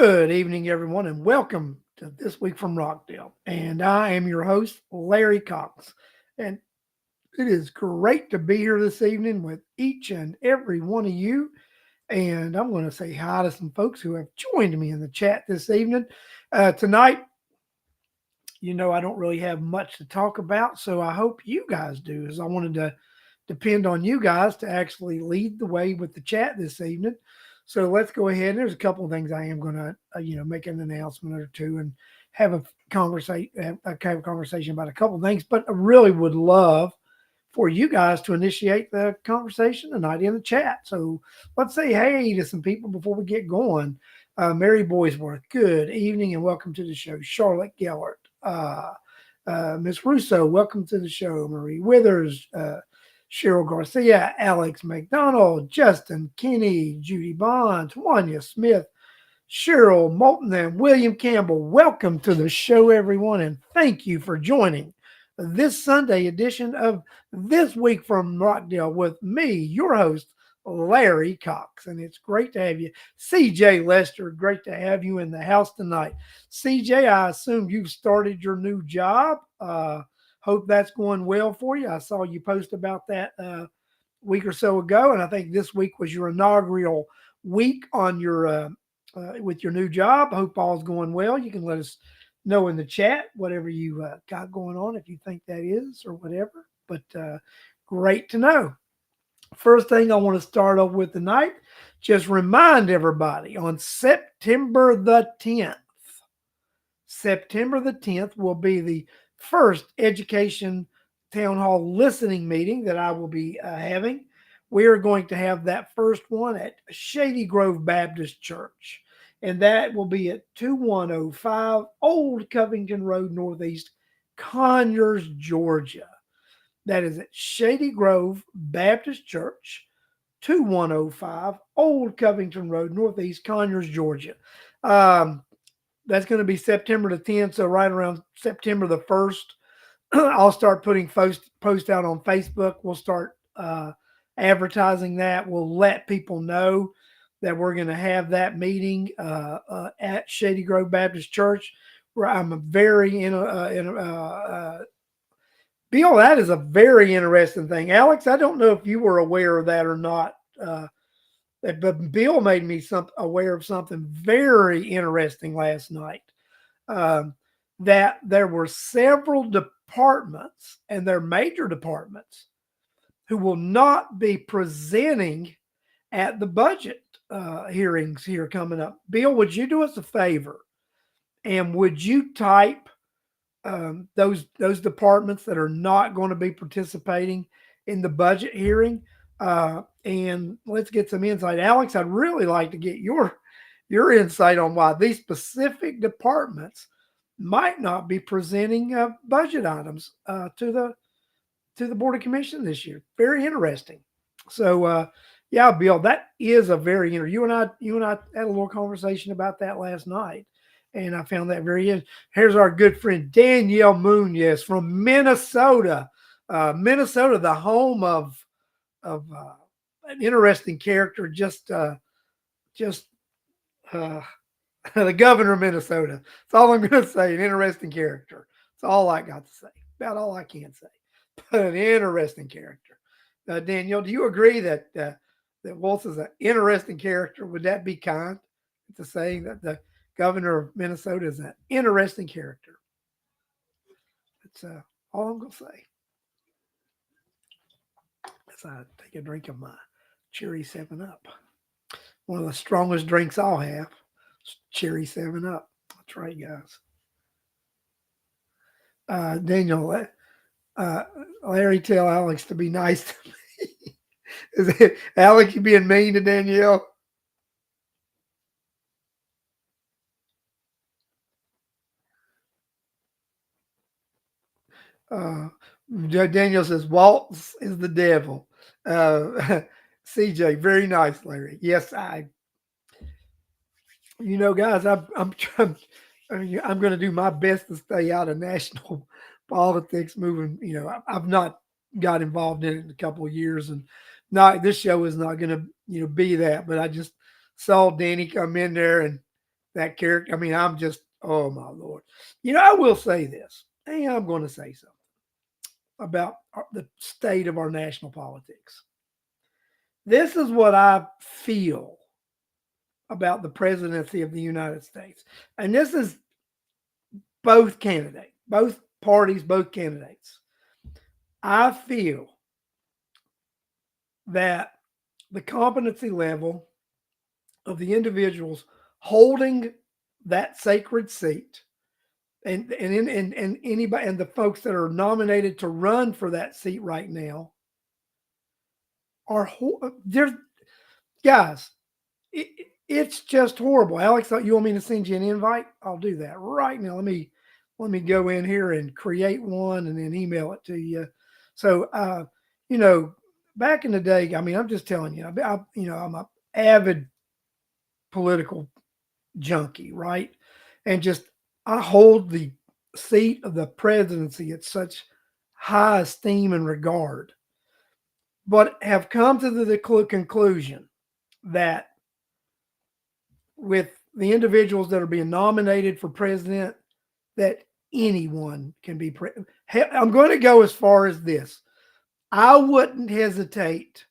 Good evening, everyone, and welcome to This Week from Rockdale. And I am your host, Larry Cox. And it is great to be here this evening with each and every one of you. And I'm going to say hi to some folks who have joined me in the chat this evening. Tonight, I don't really have much to talk about, so I hope you guys do, as I wanted to depend on you guys to actually lead the way with the chat this evening. So let's go ahead. There's a couple of things I am going to, make an announcement or two and have a conversation about a couple of things. But I really would love for you guys to initiate the conversation tonight in the chat. So let's say hey to some people before we get going. Mary Boysworth, good evening and welcome to the show. Charlotte Gellert, Miss Russo, welcome to the show. Marie Withers, Cheryl Garcia, Alex McDonald, Justin Kinney, Judy Bond, Tanya Smith, Cheryl Moulton, and William Campbell. Welcome to the show, everyone, and thank you for joining this Sunday edition of This Week from Rockdale with me, your host, Larry Cox. And it's great to have you. CJ Lester, great to have you in the house tonight. CJ, I assume you've started your new job. Hope that's going well for you. I saw you post about that week or so ago, and I think this week was your inaugural week on your with your new job. Hope all's going well. You can let us know in the chat whatever you got going on, if you think that is or whatever. But great to know. First thing I want to start off with tonight, just remind everybody on September the 10th. September the 10th will be the first education town hall listening meeting that I will be having. We are going to have that first one at Shady Grove Baptist Church, and that will be at 2105 Old Covington Road Northeast, Conyers, Georgia. That is at Shady Grove Baptist Church, 2105 Old Covington Road Northeast, Conyers, Georgia. That's going to be September the 10th, so right around September the 1st, I'll start putting posts out on Facebook. We'll start advertising that. We'll let people know that we're going to have that meeting at Shady Grove Baptist Church, where I'm Bill, that is a very interesting thing. Alex, I don't know if you were aware of that or not, but Bill made me aware of something very interesting last night. That there were several departments, and they're major departments, who will not be presenting at the budget hearings here coming up. Bill, would you do us a favor, and would you type those departments that are not going to be participating in the budget hearing, and let's get some insight. Alex, I'd really like to get your insight on why these specific departments might not be presenting budget items to the Board of Commission this year. Very interesting. So, yeah, Bill, that is a very you and I had a little conversation about that last night, and I found that very interesting. Here's our good friend Danielle Munoz from Minnesota. Minnesota, the home of an interesting character, just the governor of Minnesota. That's all I'm going to say. An interesting character. That's all I got to say. About all I can say. But an interesting character. Danielle, do you agree that Waltz is an interesting character? Would that be kind to say that the governor of Minnesota is an interesting character? That's all I'm going to say. As I take a drink of my cherry 7-Up. One of the strongest drinks I'll have. Cherry 7-Up. That's right, guys. Daniel, Larry, tell Alex to be nice to me. Is it Alex? You being mean to Danielle? Daniel says Waltz is the devil. CJ, very nice, Larry. Yes, guys, I'm trying. I'm going to do my best to stay out of national politics. Moving, I've not got involved in it in a couple of years, and not this show is not going to, be that. But I just saw Danny come in there, and that character. I mean, I'm just, oh my Lord. I will say this. Hey, I'm going to say something about the state of our national politics. This is what I feel about the presidency of the United States. And this is both candidates, both parties, both candidates. I feel that the competency level of the individuals holding that sacred seat and anybody and the folks that are nominated to run for that seat right now are there's guys. It's just horrible. Alex, you want me to send you an invite? I'll do that right now. Let me go in here and create one and then email it to you. So, you know, back in the day, I mean, I'm just telling you, I'm a avid political junkie, right? And just I hold the seat of the presidency at such high esteem and regard, but have come to the conclusion that with the individuals that are being nominated for president, that anyone can be president. I'm going to go as far as this. I wouldn't hesitate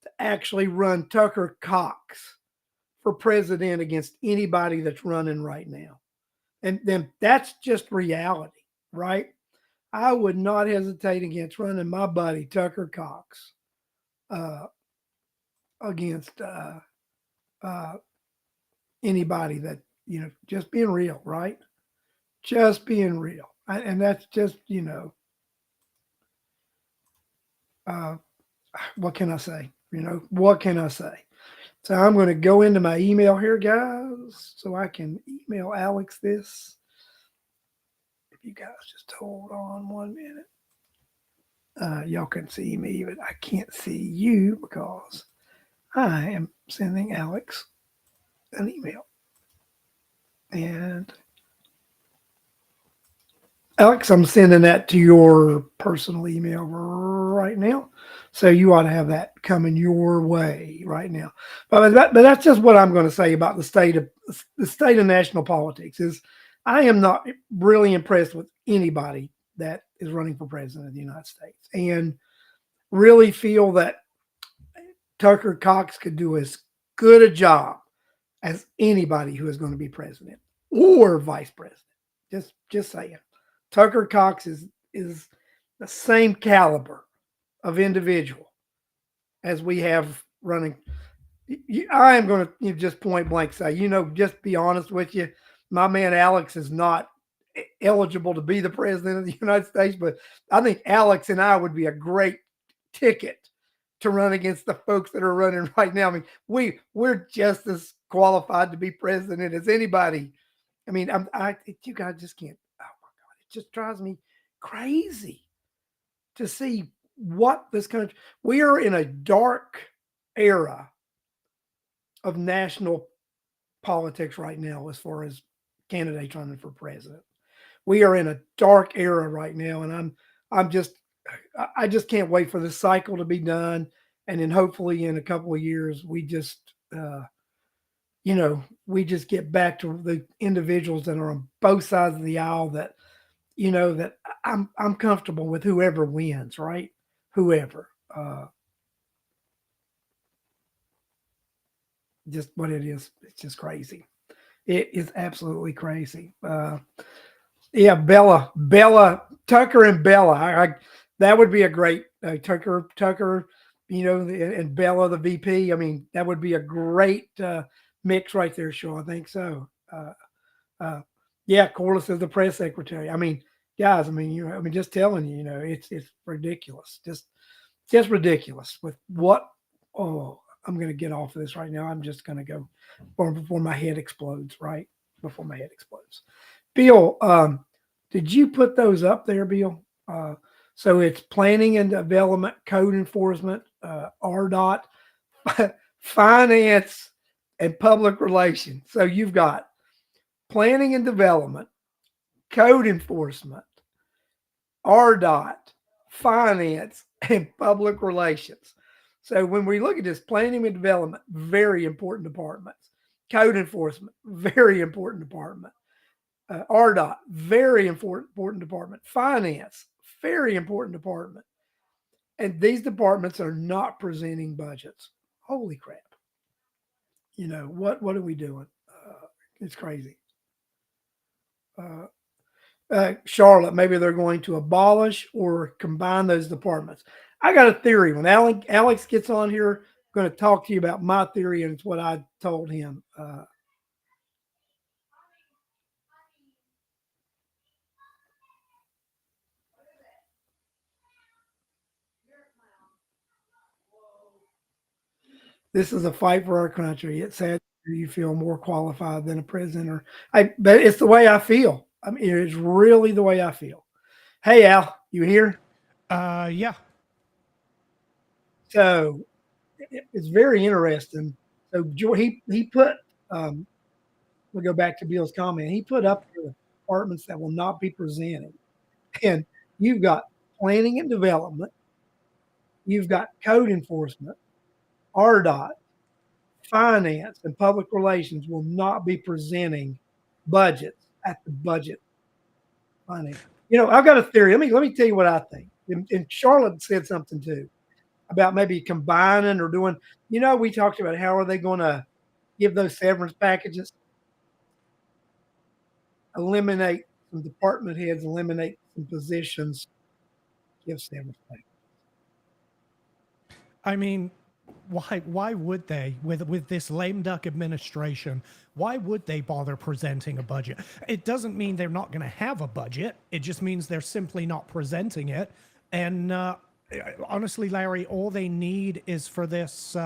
to actually run Tucker Cox for president against anybody that's running right now. And then that's just reality, right? I would not hesitate against running my buddy Tucker Cox uh, against uh, anybody that, just being real, right? Just being real. And that's just, uh, what can I say? What can I say? So I'm going to go into my email here, guys, so I can email Alex this. If you guys just hold on 1 minute. Y'all can see me, but I can't see you because I am sending Alex an email. And Alex, I'm sending that to your personal email right now. So you ought to have that coming your way right now. But that's just what I'm going to say about the state of national politics is I am not really impressed with anybody that is running for president of the United States and really feel that Tucker Cox could do as good a job as anybody who is going to be president or vice president. Just saying. Tucker Cox is the same caliber of individual as we have running. I am going to just point blank say, just be honest with you. My man Alex is not eligible to be the president of the United States, but I think Alex and I would be a great ticket to run against the folks that are running right now. I mean, we're just as qualified to be president as anybody. I mean, you guys just can't. Oh my God, it just drives me crazy to see what this country. We are in a dark era of national politics right now, as far as candidates running for president. We are in a dark era right now, and I just can't wait for this cycle to be done, and then hopefully in a couple of years we just get back to the individuals that are on both sides of the aisle that I'm comfortable with whoever wins, right? Whoever. Just what it is. It's just crazy. It is absolutely crazy. Yeah, Bella, Tucker, and Bella. That would be a great Tucker, and Bella, the VP. I mean, that would be a great mix right there, Sean. I think so. Uh, yeah, Corliss is the press secretary. I mean, guys. I mean, just telling you, it's ridiculous. Just ridiculous with what. Oh, I'm going to get off of this right now. I'm just going to go before my head explodes. Right before my head explodes. Bill, did you put those up there, Bill? So it's planning and development, code enforcement, RDOT, finance, and public relations. So you've got planning and development, code enforcement, RDOT, finance, and public relations. So when we look at this planning and development, very important departments. Code enforcement, very important department. RDOT, very important department. Finance, very important department. And these departments are not presenting budgets. Holy crap! What are we doing? It's crazy. Uh, Charlotte, maybe they're going to abolish or combine those departments. I got a theory. When Alex gets on here, I'm going to talk to you about my theory, and it's what I told him. This is a fight for our country. It's sad you feel more qualified than a president, but it's the way I feel. I mean, it's really the way I feel. Hey, Al, you here? Yeah. So it's very interesting. So he put we'll go back to Bill's comment. He put up there the departments that will not be presented, and you've got planning and development, you've got code enforcement, RDOT, finance, and public relations will not be presenting budgets at the budget finance. I've got a theory. Let me tell you what I think. And Charlotte said something too about maybe combining or doing. We talked about how are they going to give those severance packages, eliminate some department heads, eliminate some positions, give severance packages. I mean, why would they with this lame duck administration? Why would they bother presenting a budget? It doesn't mean they're not going to have a budget. It just means they're simply not presenting it. And honestly, Larry, all they need is for this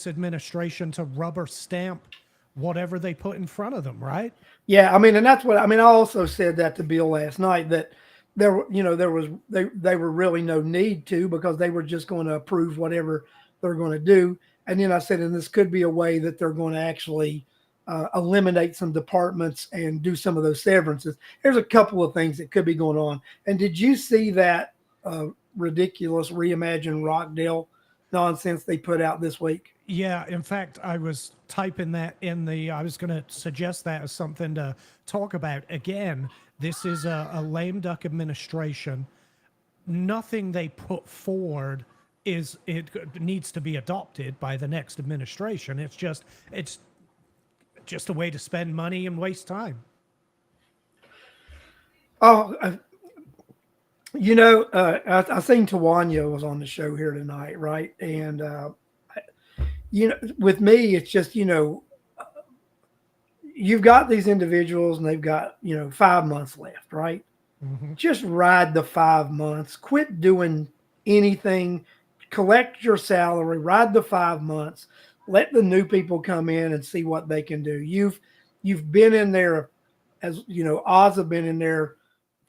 administration to rubber stamp whatever they put in front of them, right? Yeah, and that's what I also said that to Bill last night that there were really no need to because they were just going to approve whatever they're going to do. And then I said, and this could be a way that they're going to actually eliminate some departments and do some of those severances. There's a couple of things that could be going on. And did you see that ridiculous reimagine Rockdale nonsense they put out this week? Yeah, in fact, I was typing that in the. I was going to suggest that as something to talk about. Again, this is a lame duck administration. Nothing they put forward is it needs to be adopted by the next administration. It's just a way to spend money and waste time. Oh, I seen Tawanya was on the show here tonight, right? And with me, it's just you've got these individuals and they've got 5 months left, right? Hmm. Just ride the 5 months. Quit doing anything. Collect your salary. Ride the 5 months. Let the new people come in and see what they can do. You've been in there, as Oz have been in there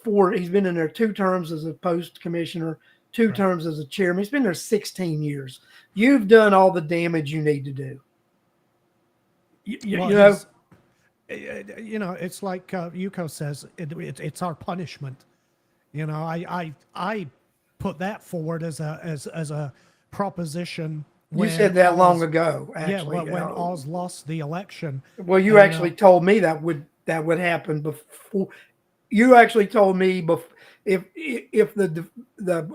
he's been in there 2 terms as a post commissioner, two Right. terms as a chairman. He's been there 16 years. You've done all the damage you need to do. You, you, Well, you know, it's like Yuko says, it's our punishment. I put that forward as a proposition you when said that long Oz, ago, yeah, actually. when Oz lost the election, Well, you and actually told me that would happen before. You actually told me if the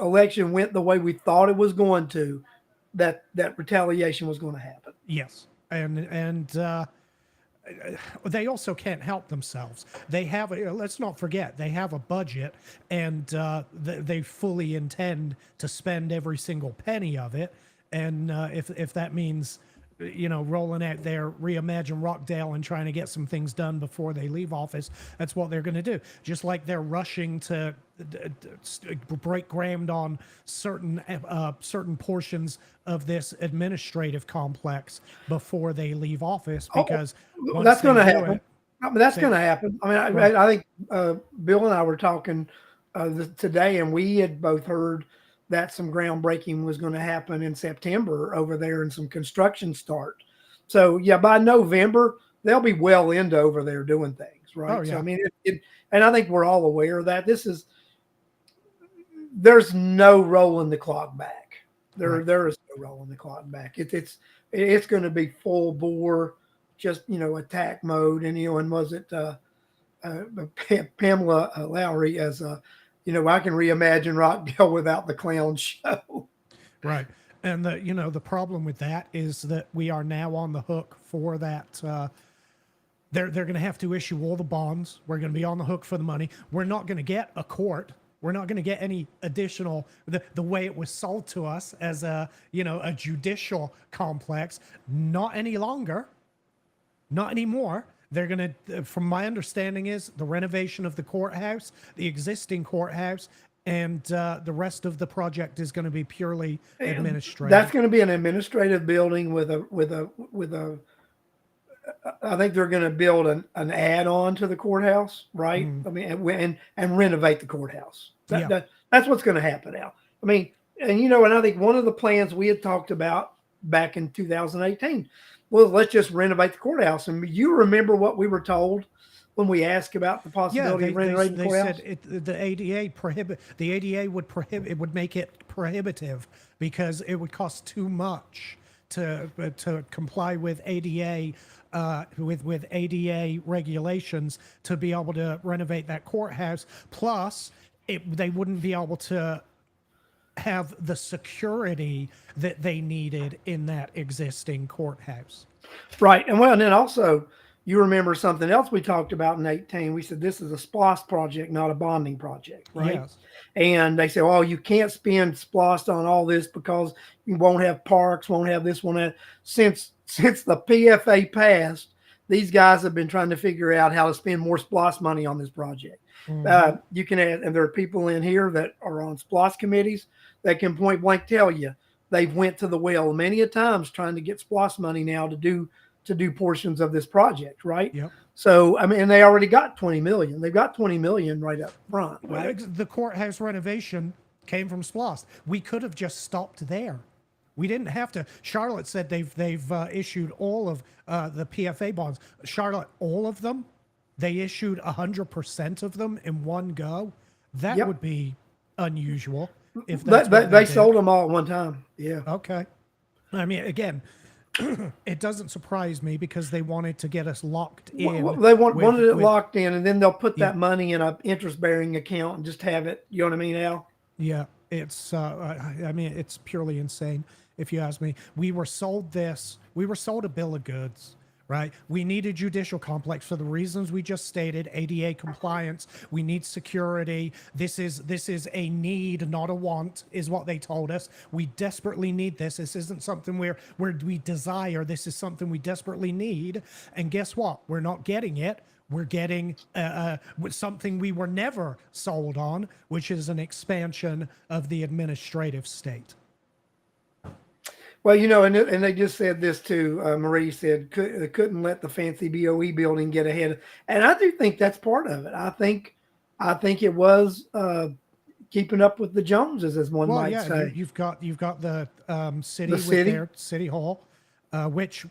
election went the way we thought it was going to, that retaliation was going to happen. yes, and they also can't help themselves. They have let's not forget they have a budget, and they fully intend to spend every single penny of it. And if that means rolling out their reimagine Rockdale and trying to get some things done before they leave office, that's what they're going to do. Just like they're rushing to break ground on certain portions of this administrative complex before they leave office, Oh, because once that's going they to do happen. it, That's say, going to happen. well, I think Bill and I were talking today, and we had both heard that some groundbreaking was going to happen in September over there and some construction start. So, yeah, by November, they'll be well into over there doing things, oh right? So, yeah, and I think we're all aware of that. There's no rolling the clock back. right. There is no rolling the clock back. It's going to be full bore. just attack mode. And was it Pamela Lowry as I can reimagine Rockdale without the clown show. Right. And the problem with that is that we are now on the hook for that. They're going to have to issue all the bonds. We're going to be on the hook for the money. We're not going to get a court. We're not going to get any additional the way it was sold to us as a judicial complex. Not any longer. Not anymore. They're going to, from my understanding, is the renovation of the courthouse, the existing courthouse, and the rest of the project is going to be purely administrative. That's going to be an administrative building with a. I think they're going to build an add-on to the courthouse, right? I mean, and renovate the courthouse. That's what's going to happen now. I mean, and I think one of the plans we had talked about back in 2018 was let's just renovate the courthouse. And you remember what we were told when we asked about the possibility of renovating the courthouse? They said the ADA would make it prohibitive because it would cost too much to comply with ADA with ADA regulations to be able to renovate that courthouse. Plus, they wouldn't be able to have the security that they needed in that existing courthouse. Right. And then also, you remember something else we talked about in 18. We said this is a SPLOST project, not a bonding project, right? Yes. And they say, oh, you can't spend SPLOST on all this because you won't have parks, won't have this, won't have. Since the PFA passed, these guys have been trying to figure out how to spend more SPLOST money on this project. You can add, and there are people in here that are on SPLOST committees that can point blank tell you they've went to the well many a times trying to get SPLOST money now to do portions of this project, right? Yep. So, I mean, and they already got 20 million. They've got 20 million right up front, right? The courthouse renovation came from SPLOST. We could have just stopped there. We didn't have to. Charlotte said they've issued all of the PFA bonds. Charlotte, all of them? They issued 100% of them in one go? That would be unusual. If that's they sold them all at one time. Yeah. Okay. I mean, again, it doesn't surprise me because they wanted to get us locked in. Well, they wanted it locked in, and then they'll put that money in an interest-bearing account and just have it. You know what I mean, Al? Yeah, it's. I mean, it's purely insane. If you ask me, we were sold this. We were sold a bill of goods. Right? We need a judicial complex for the reasons we just stated, ADA compliance. We need security. This is a need, not a want, is what they told us. We desperately need this. This isn't something where we desire. This is something we desperately need. And guess what? We're not getting it. We're getting something we were never sold on, which is an expansion of the administrative state. Well, and they just said this too. Marie said they couldn't let the fancy BOE building get ahead, and I do think that's part of it. I think it was keeping up with the Joneses, as one might say. You've got the city with city. their city hall, which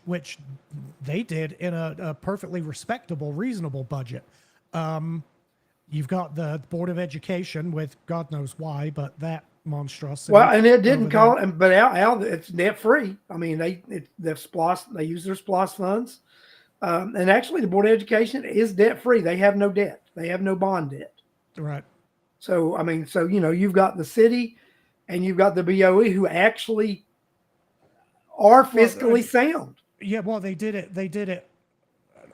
they did in a perfectly respectable, reasonable budget. You've got the Board of Education with God knows why, but that monstrosity. Well, and it didn't call it, but Al, it's debt free. I mean, they use their SPLOST funds, and actually, the Board of Education is debt free. They have no debt. They have no bond debt. Right. So I mean, you've got the city, and you've got the BOE who actually are fiscally sound. Yeah. Well, they did it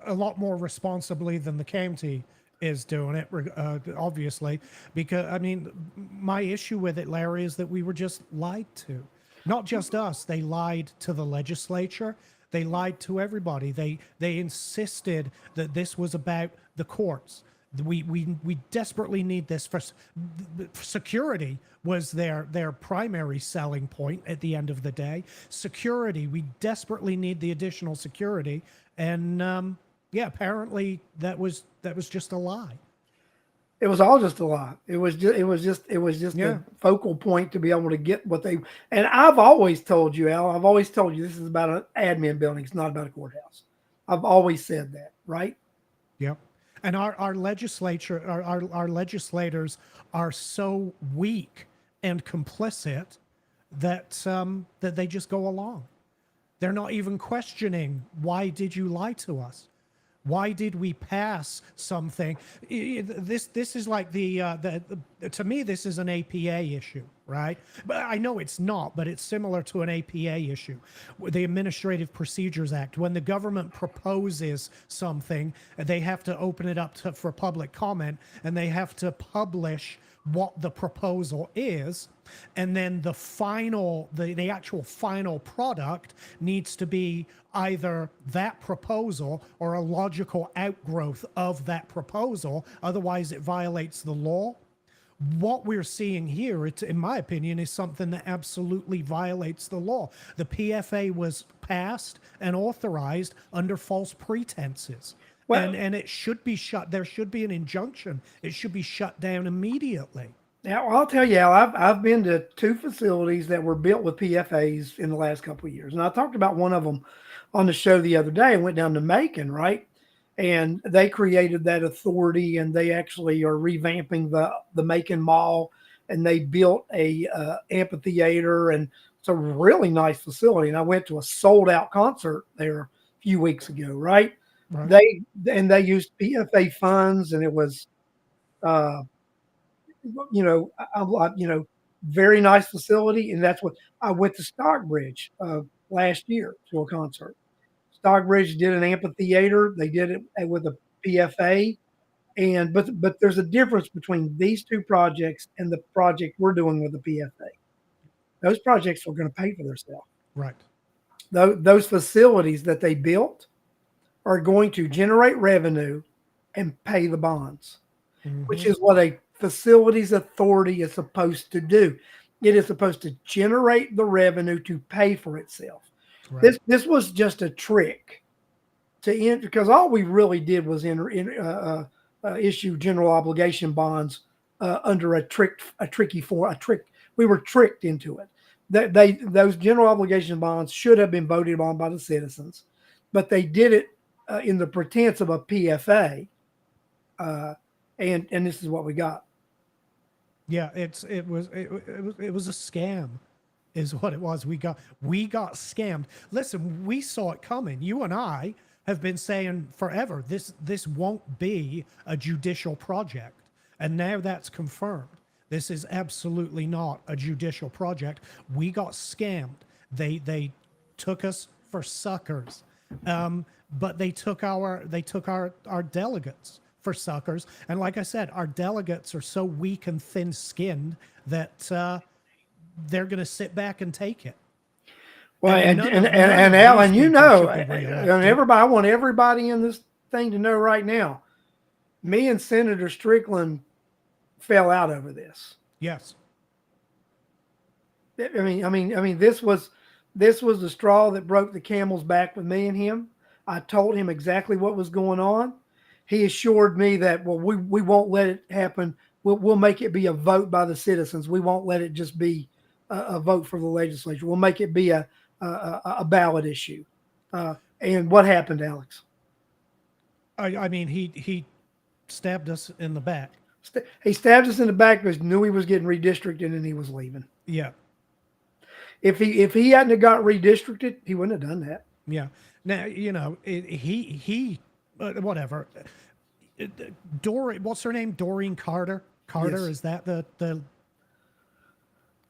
a lot more responsibly than the county is doing it, obviously, because I mean, my issue with it, Larry, is that we were just lied to. Not just us, they lied to the legislature. They lied to everybody. They insisted that this was about the courts. We desperately need this for security was their primary selling point at the end of the day. Security, we desperately need the additional security, and apparently that was just a lie. It was all just a lie. It was just a focal point to be able to get what they. And I've always told you, Al. I've always told you this is about an admin building. It's not about a courthouse. I've always said that, right? Yep. And our legislature, our legislators are so weak and complicit that that they just go along. They're not even questioning, why did you lie to us? Why did we pass something? This is like to me this is an APA issue, right? But I know it's not, but it's similar to an APA issue, the Administrative Procedures Act. When the government proposes something, they have to open it up for public comment, and they have to publish what the proposal is, and then the actual final product needs to be either that proposal or a logical outgrowth of that proposal, otherwise it violates the law. What we're seeing here, in my opinion, is something that absolutely violates the law. The PFA was passed and authorized under false pretenses. Well, And it should be shut. There should be an injunction. It should be shut down immediately. now I'll tell you, Al, I've been to two facilities that were built with PFAs in the last couple of years, and I talked about one of them on the show the other day. I went down to Macon, right, and they created that authority, and they actually are revamping the Macon Mall, and they built a amphitheater, and it's a really nice facility. And I went to a sold out concert there a few weeks ago, right? Right. They used PFA funds, and it was. Uh, very nice facility. And that's what I went to Stockbridge last year to a concert. Stockbridge did an amphitheater. They did it with a PFA. And but there's a difference between these two projects and the project we're doing with the PFA. Those projects are going to pay for themselves. Right. Those facilities that they built are going to generate revenue and pay the bonds, which Mm-hmm. is what a facilities authority is supposed to do. It is supposed to generate the revenue to pay for itself. Right. This was just a trick to end, because all we really did was issue general obligation bonds under a tricky form. We were tricked into it. Those general obligation bonds should have been voted on by the citizens, but they did it in the pretense of a PFA, and this is what we got. Yeah, it was a scam, is what it was. We got scammed. Listen, we saw it coming. You and I have been saying forever this won't be a judicial project, and now that's confirmed. This is absolutely not a judicial project. We got scammed. They took us for suckers, but they took our delegates for suckers. And like I said, our delegates are so weak and thin-skinned that they're going to sit back and take it. Well, And and none of Alan, these you people know, should be and reelected. everybody, I want everybody in this thing to know right now, me and Senator Strickland fell out over this. Yes. I mean, this was the straw that broke the camel's back with me and him. I told him exactly what was going on. He assured me that, well, we won't let it happen. We'll make it be a vote by the citizens. We won't let it just be a vote for the legislature. We'll make it be a ballot issue. And what happened, Alex? I mean, he stabbed us in the back. He stabbed us in the back because he knew he was getting redistricted and he was leaving. Yeah. If he hadn't have got redistricted, he wouldn't have done that. Yeah. Now, whatever. What's her name? Doreen Carter. Carter, Yes. is that the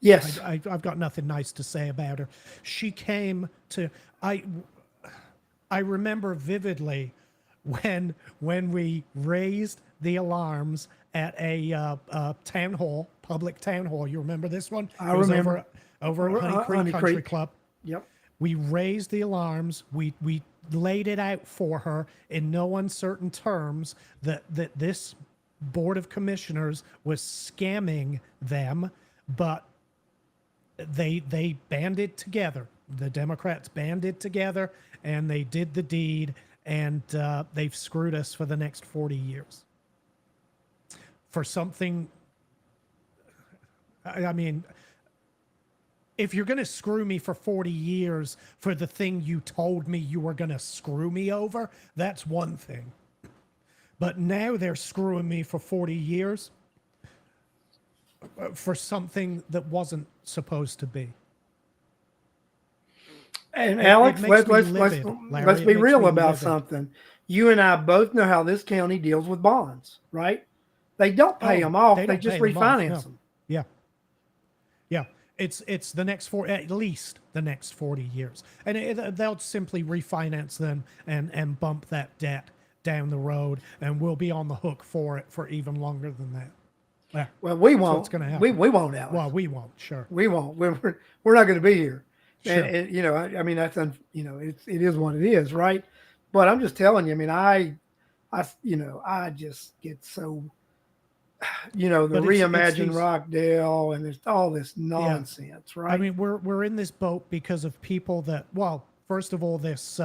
Yes. I've got nothing nice to say about her. She came to I remember vividly when we raised the alarms at a public town hall. You remember this one? I It was remember. over at Honey Creek Honey Country Creek. Club. Yep. We raised the alarms. We laid it out for her in no uncertain terms that this board of commissioners was scamming them, but they banded together. The Democrats banded together and they did the deed, and they've screwed us for the next 40 years. For something, I mean, if you're going to screw me for 40 years for the thing you told me you were going to screw me over, that's one thing. But now they're screwing me for 40 years for something that wasn't supposed to be. And It Alex, makes me let's livid, let's Larry. It be makes real me about livid. something. You and I both know how this county deals with bonds, right? They don't pay Oh, them they off; they don't just pay them off. refinance No. them. Yeah. Yeah, it's the next at least the next 40 years, and they'll simply refinance them and bump that debt down the road, and we'll be on the hook for it for even longer than that. Yeah, Well, we that's what's won't. going to We happen. we won't, Alex. Well, we won't. Sure, We won't. We're not going to be here. And, sure. I mean, it is what it is, right? But I'm just telling you. I mean, I just get so, the But it's reimagine these. Rockdale and there's all this Yeah, nonsense, I right? mean we're in this boat because of people that, well, first of all, this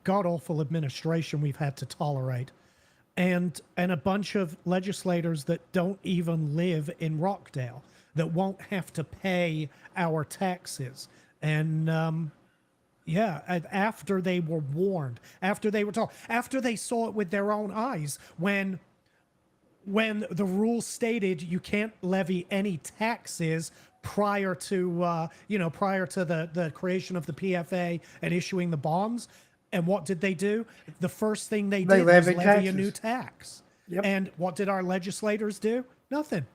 god awful administration we've had to tolerate, and a bunch of legislators that don't even live in Rockdale, that won't have to pay our taxes. And yeah, after they were warned, after they were told, after they saw it with their own eyes, when the rules stated you can't levy any taxes prior to prior to the creation of the PFA and issuing the bonds. And what did they do? The first thing they They did was levy levy a new taxes. tax. Yep, And what did our legislators do? Nothing.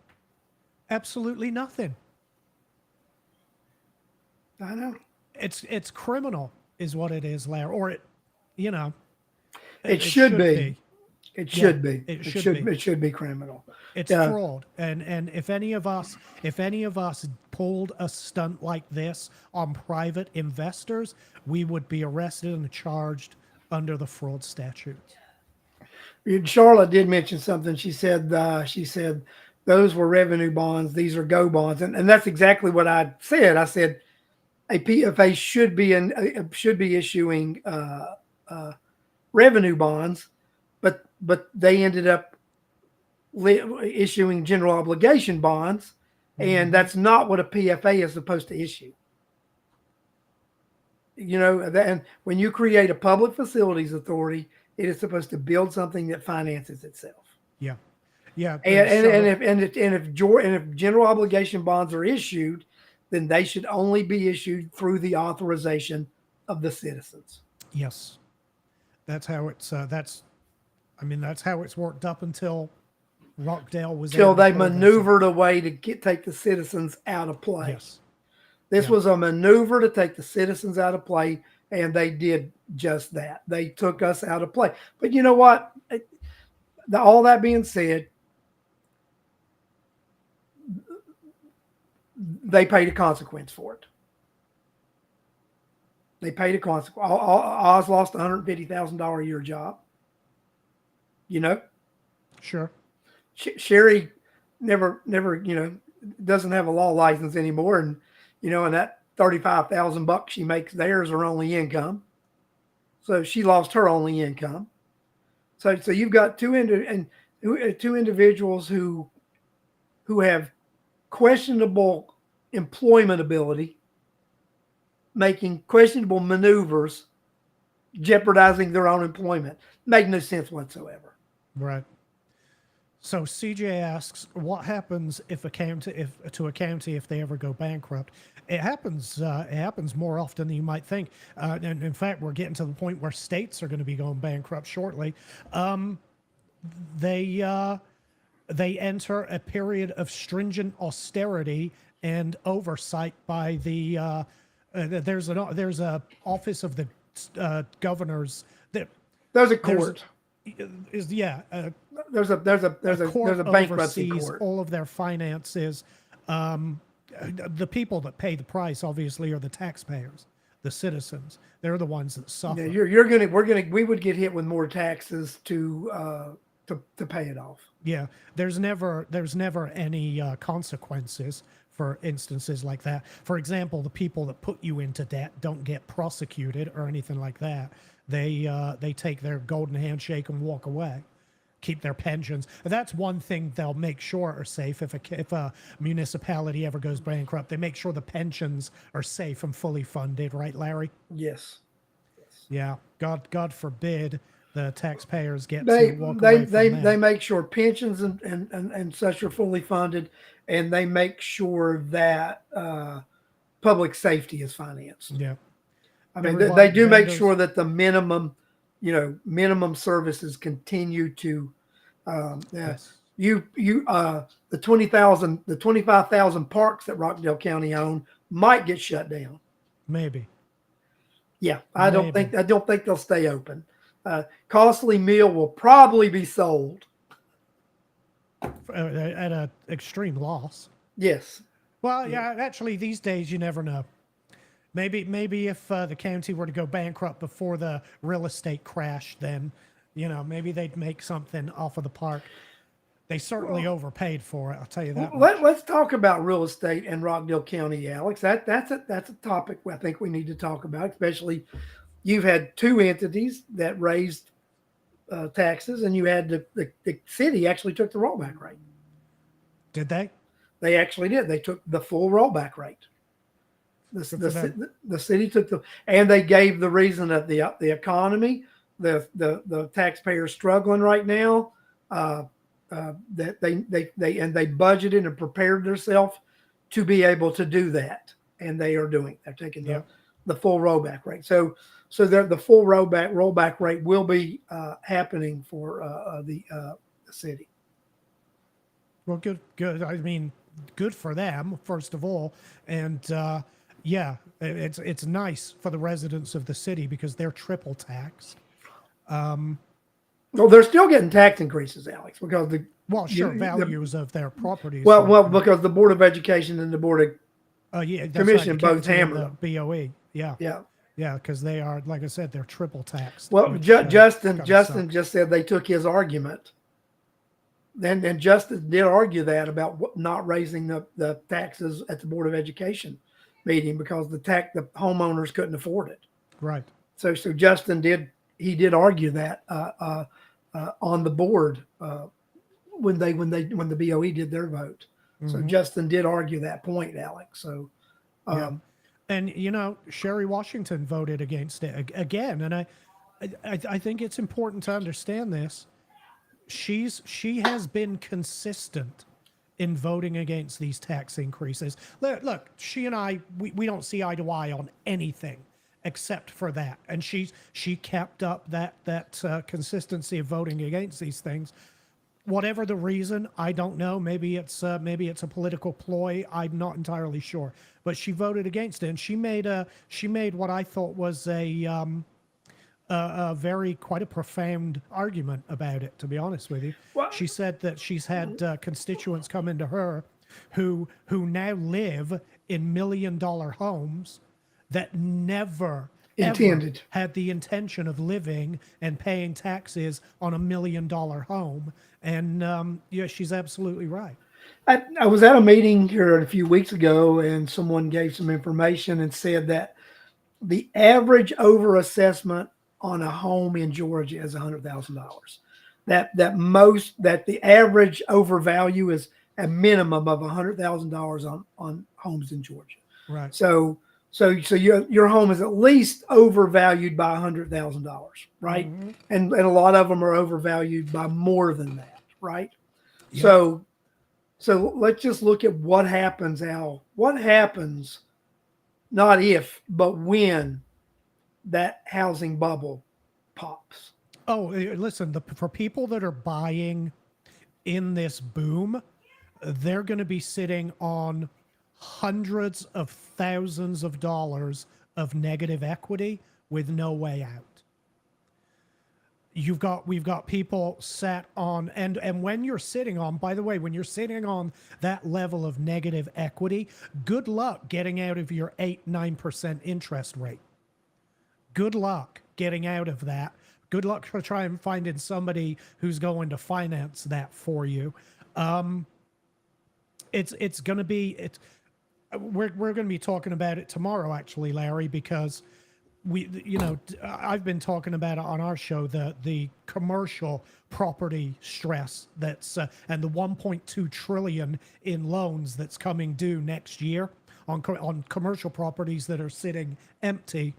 Absolutely nothing. I know. It's criminal is what it is, Larry. Or you know, It it should should be. be. It Yeah, should be. it It should should. be. It should be criminal. It's Yeah. fraud. And if any of us pulled a stunt like this on private investors, we would be arrested and charged under the fraud statutes. Charlotte did mention something. She said those were revenue bonds. These are go bonds, and that's exactly what I said. I said a PFA should be issuing revenue bonds, but they ended up issuing general obligation bonds, and Hmm. that's not what a PFA is supposed to issue. And when you create a public facilities authority, it is supposed to build something that finances itself. Yeah. Yeah, And there's and, and Charlotte. if and if, and if and if general obligation bonds are issued, then they should only be issued through the authorization of the citizens. Yes. That's how it's worked up until Rockdale was Till able to they pull this off. maneuvered a way to take the citizens out of play. Yes. This Yeah. was a maneuver to take the citizens out of play, and they did just that. They took us out of play. But you know what? All that being said, they paid a consequence for it. They paid a consequence. Oz lost a $150,000 a year job. You know, Sure. Sherry never doesn't have a law license anymore, and that $35,000 she makes there is her only income. So she lost her only income. So you've got two individuals who have questionable employment ability, making questionable maneuvers, jeopardizing their own employment. Made no sense whatsoever. Right. So CJ asks, what happens if to a county if they ever go bankrupt? It happens. It happens more often than you might think. And in fact, we're getting to the point where states are going to be going bankrupt shortly. They they enter a period of stringent austerity and oversight by there's a office of the governors that There's a there's court. is yeah There's court a bankruptcy oversees court. all of their finances. Um, the people that pay the price, obviously, are the taxpayers, the citizens. They're the ones that Yeah, suffer. we would get hit with more taxes to pay it off. Yeah, there's never any consequences for instances like that. For example, the people that put you into debt don't get prosecuted or anything like that. They take their golden handshake and walk away. Keep their pensions. That's one thing they'll make sure are safe. If a municipality ever goes bankrupt, they make sure the pensions are safe and fully funded. Right, Larry? Yes. Yeah. God forbid the taxpayers get to They walk they away they from they that. make sure pensions and such are fully funded, and they make sure that public safety is financed. Yeah. I mean, they Everybody, do make vendors. sure that the minimum services continue to, yeah, Yes, the 20,000, the 25,000 parks that Rockdale County own might get shut down. maybe, Yeah, maybe I don't think they'll stay open. Costly meal will probably be sold. at a extreme loss. Yes. Well, Yeah. yeah, actually, these days you never know. Maybe if the county were to go bankrupt before the real estate crash, then maybe they'd make something off of the park. They certainly Well, overpaid for it. I'll tell you that much. let's talk about real estate in Rockdale County, Alex. That's a topic I think we need to talk about. Especially, you've had two entities that raised taxes, and you had the city actually took the rollback rate. Did they? They actually did. They took the full rollback rate. Good for them. The city took and they gave the reason of the economy, the taxpayers struggling right now, that they budgeted and prepared themselves to be able to do that, and they are doing. They're taking Yeah. the full rollback rate. So the full rollback rate will be happening for the city. Well, good. I mean, good for them, first of all, and yeah, it's nice for the residents of the city because they're triple taxed. Well, they're still getting tax increases, Alex, because Well, sure, values of their properties. well, because the Board of Education and the Board of yeah, that's Commission right, the both county and hammered the BOE. Yeah, yeah. yeah, because they are, like I said, they're triple taxed. Well, which, Justin kinda sucks. just said they took his argument. Then Justin did argue that about not raising the taxes at the Board of Education meeting because the homeowners couldn't afford it. Right. So Justin did argue that on the board when the BOE did their vote. So Justin did argue that point, Alex. So Yeah. And Sherry Washington voted against it again, and I think it's important to understand this. She has been consistent in voting against these tax increases. Look, she and I we don't see eye to eye on anything except for that, and she kept up that consistency of voting against these things. Whatever the reason, I don't know. Maybe it's a political ploy. I'm not entirely sure. But she voted against it, and she made what I thought was quite a profound argument about it. To be honest with you, Well- she said that she's had constituents come into her who now live in $1 million homes that never Intended. ever had the intention of living and paying taxes on $1 million home. And yeah, she's absolutely right. I was at a meeting here a few weeks ago, and someone gave some information and said that the average over assessment on a home in Georgia is $100,000. That the average overvalue is a minimum of $100,000 on homes in Georgia. Right. So your home is at least overvalued by $100,000, right? Mm-hmm. And a lot of them are overvalued by more than that, right? Yep. So let's just look at what happens, Al. What happens, not if, but when that housing bubble pops? Oh, listen, for people that are buying in this boom, they're going to be sitting on hundreds of thousands of dollars of negative equity with no way out. We've got people sat on, and when you're sitting on, by the way, when you're sitting on that level of negative equity, good luck getting out of your 8-9% interest rate. Good luck getting out of that. Good luck for trying finding somebody who's going to finance that for you. It's going to be we're going to be talking about it tomorrow, actually, Larry, because I've been talking about it on our show, the commercial property stress that's and the 1.2 trillion in loans that's coming due next year on commercial properties that are sitting empty.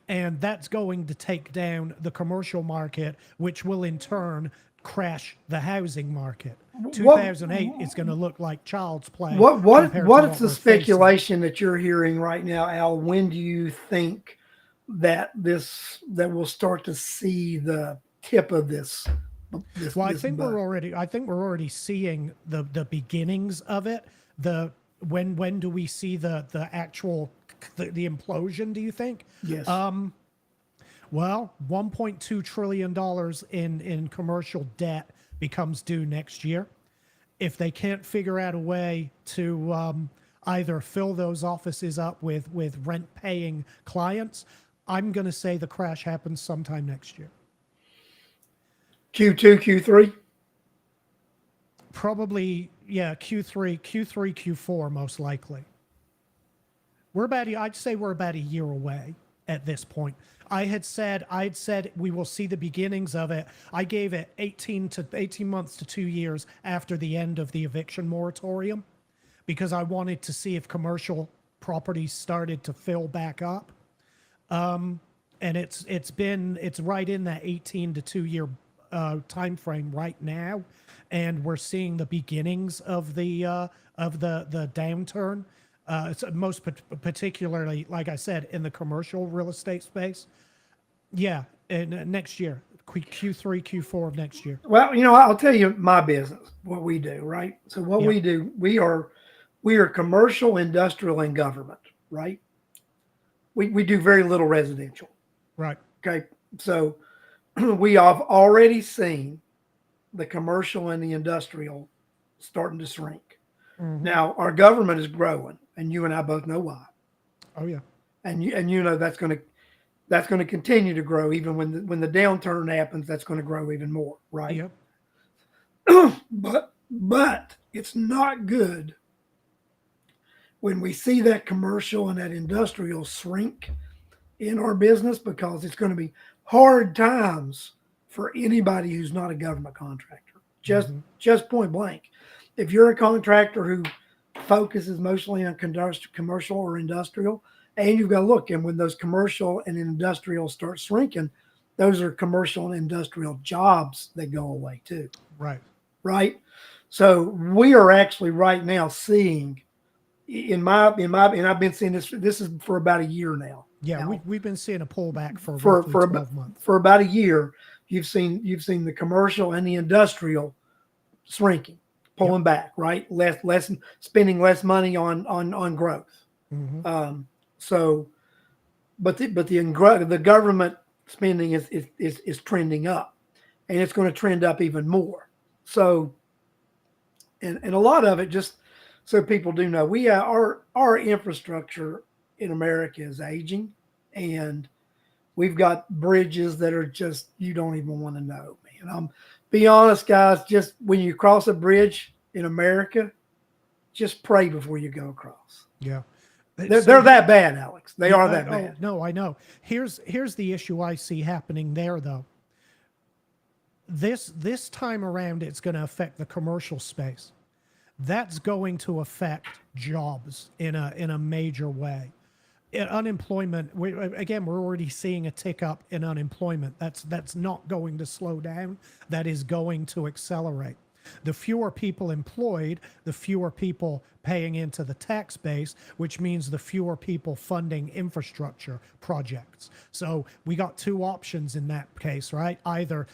And that's going to take down the commercial market, which will in turn crash the housing market. 2008 is going to look like child's play. What compared to is the we're facing. speculation that you're hearing right now, Al? When do you think that we'll start to see the tip of Well, this bug. I think we're already seeing the beginnings of it. The when do we see the actual the implosion, do you think? Yes. Well, 1.2 trillion dollars in commercial debt becomes due next year. If they can't figure out a way to either fill those offices up with rent paying clients, I'm going to say the crash happens sometime next year. Q2, Q3. Probably, yeah, Q3, Q4 most likely. I'd say we're about a year away at this point. I'd said we will see the beginnings of it. I gave it 18 months to 2 years after the end of the eviction moratorium because I wanted to see if commercial properties started to fill back up. And it's right in that 18 to 2 year time frame right now, and we're seeing the beginnings of the downturn. It's most particularly, like I said, in the commercial real estate space. Yeah, and next year, Q3, Q4 of next year. Well, I'll tell you my business, what we do, right? So what Yep. we do, we are commercial, industrial, and government, right? We do very little residential. Right. Okay. So we have already seen the commercial and the industrial starting to shrink. Mm-hmm. Now our government is growing, and you and I both know why. Oh yeah. And that's going to continue to grow even when the downturn happens. That's going to grow even more, right? Yep. But it's not good when we see that commercial and that industrial shrink in our business, because it's going to be hard times for anybody who's not a government contractor. Just point blank. If you're a contractor who focuses mostly on commercial or industrial, and you've got to look, and when those commercial and industrial start shrinking, those are commercial and industrial jobs that go away too. Right. Right. So we are actually right now seeing, and I've been seeing this. This is for about a year now. Yeah, we've been seeing a pullback for roughly for 12 months. For about a year. You've seen the commercial and the industrial shrinking, pulling back, right? Less spending less money on growth. Mm-hmm. So, but the government spending is trending up, and it's going to trend up even more. So, and a lot of it, just so people do know, our infrastructure in America is aging, and we've got bridges that are just, you don't even want to know, man. Be honest, guys. Just when you cross a bridge in America, just pray before you go across. Yeah. They're that bad, Alex. They are that bad. No, I know. Here's the issue I see happening there, though. This time around, it's going to affect the commercial space. That's going to affect jobs in a major way. Unemployment, we're already seeing a tick up in unemployment. That's not going to slow down. That is going to accelerate. The fewer people employed, the fewer people paying into the tax base, which means the fewer people funding infrastructure projects. So we got two options in that case, right? Either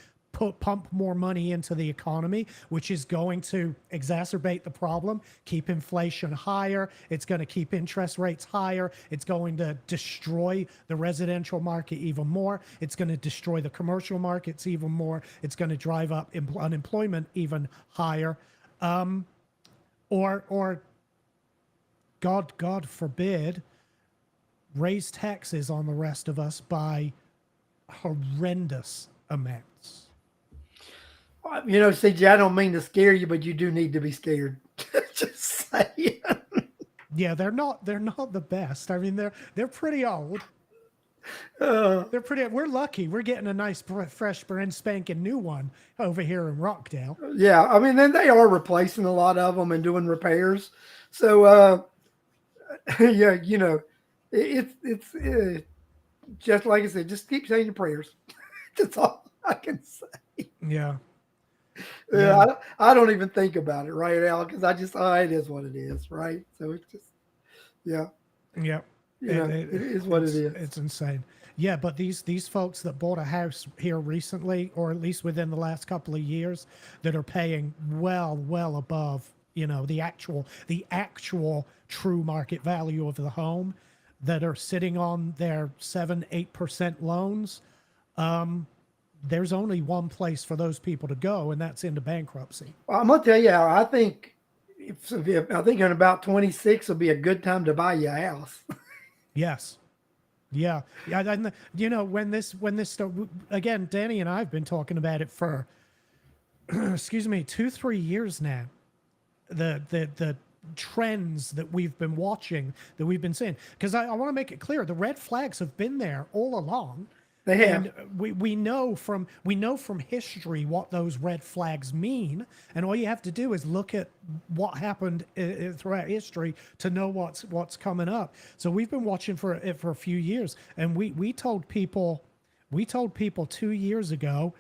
pump more money into the economy, which is going to exacerbate the problem, keep inflation higher. It's going to keep interest rates higher. It's going to destroy the residential market even more. It's going to destroy the commercial markets even more. It's going to drive up unemployment even higher. Or God forbid, raise taxes on the rest of us by horrendous amounts. CJ, I don't mean to scare you, but you do need to be scared. Just saying. Yeah, they're not the best. I mean, they're pretty old. They're pretty. We're lucky. We're getting a nice, fresh, brand spanking new one over here in Rockdale. Yeah, I mean, then they are replacing a lot of them and doing repairs. So, yeah, it's just like I said. Just keep saying your prayers. That's all I can say. Yeah. Yeah, I don't even think about it right now, because I just, it is what it is, right? So it's just, yeah. Yeah. It is what it is. It's insane. Yeah, but these folks that bought a house here recently, or at least within the last couple of years, that are paying well above, the actual true market value of the home, that are sitting on their 7-8% loans. There's only one place for those people to go, and that's into bankruptcy. Well, I'm gonna tell you, I think I think in about 26 will be a good time to buy your house. Yes. Yeah, yeah. And when this again, Danny and I've been talking about it for excuse me, 2-3 years now. The trends that we've been watching, that we've been seeing, because I want to make it clear, the red flags have been there all along. They have. And we know from history what those red flags mean, and all you have to do is look at what happened throughout history to know what's coming up. So we've been watching for it for a few years, and we told people 2 years ago,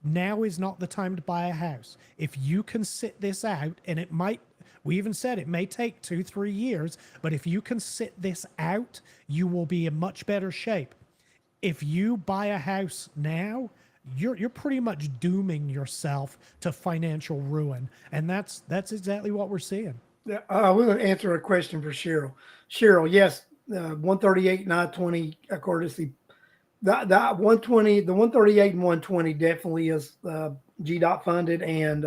now is not the time to buy a house. If you can sit this out, and we even said it may take 2-3 years, but if you can sit this out, you will be in much better shape. If you buy a house now, you're pretty much dooming yourself to financial ruin, and that's exactly what we're seeing. Yeah, I will answer a question for Cheryl. Cheryl, yes, 138 and I-20 courtesy. The 120, the 138 and 120 definitely is GDOT funded and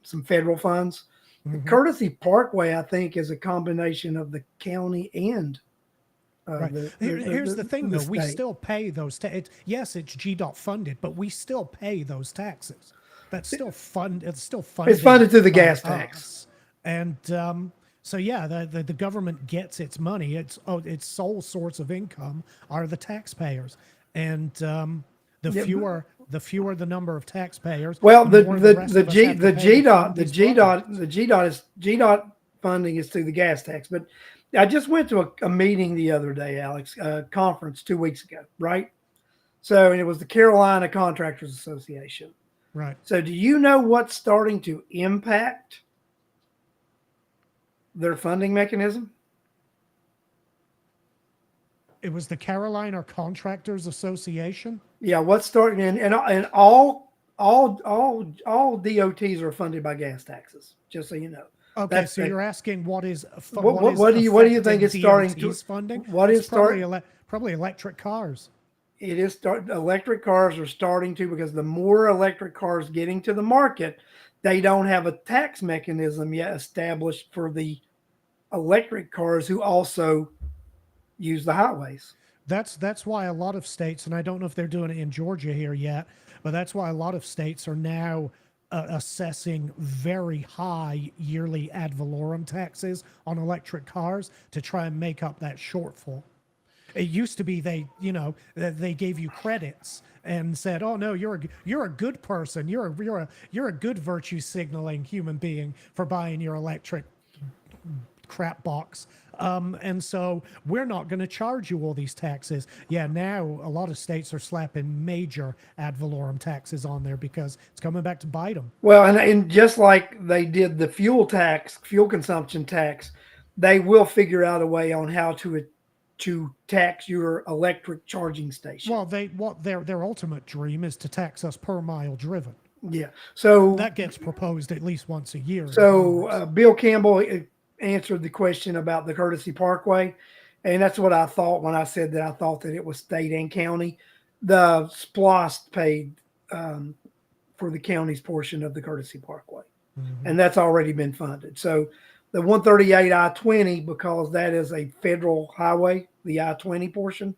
some federal funds. The Mm-hmm. Courtesy Parkway, I think, is a combination of the county and Right. Here's the thing, the though. We state. still pay those. Yes, it's GDOT funded, but we still pay those taxes. That's still fund. It's still funded. It's funded through the by gas tax. us. And so yeah, the government gets its money. Its sole source of income are the taxpayers, and the Yeah, fewer the number of taxpayers, Well, the more the rest of us have to pay to fund these projects. the GDOT funding is through the gas tax. But I just went to a meeting the other day, Alex, a conference 2 weeks ago, right? So, and it was the Carolina Contractors Association. Right. So, do you know what's starting to impact their funding mechanism? It was the Carolina Contractors Association. Yeah, what's starting and all DOTs are funded by gas taxes. Just so you know. Okay, That's so the- you're asking what is what do you think is starting to DOT's funding? what It's is start probably electric cars. it is start electric cars are starting to, because the more electric cars getting to the market, they don't have a tax mechanism yet established for the electric cars who also use the highways. That's why a lot of states, and I don't know if they're doing it in Georgia here yet, but that's why a lot of states are now assessing very high yearly ad valorem taxes on electric cars to try and make up that shortfall. It used to be they gave you credits and said, "Oh no, you're a good person. You're a good virtue signaling human being for buying your electric crap box." And so we're not going to charge you all these taxes. Yeah, now a lot of states are slapping major ad valorem taxes on there because it's coming back to bite them. Well, and just like they did the fuel consumption tax, they will figure out a way on how to tax your electric charging station. Well, their ultimate dream is to tax us per mile driven. Yeah. So That gets proposed at least once a year. So Bill Campbell answered the question about the Courtesy Parkway, and that's what I thought when I said that I thought that it was state and county. The SPLOST paid for the county's portion of the Courtesy Parkway, and that's already been funded. So the 138 I-20, because that is a federal highway, the I-20 portion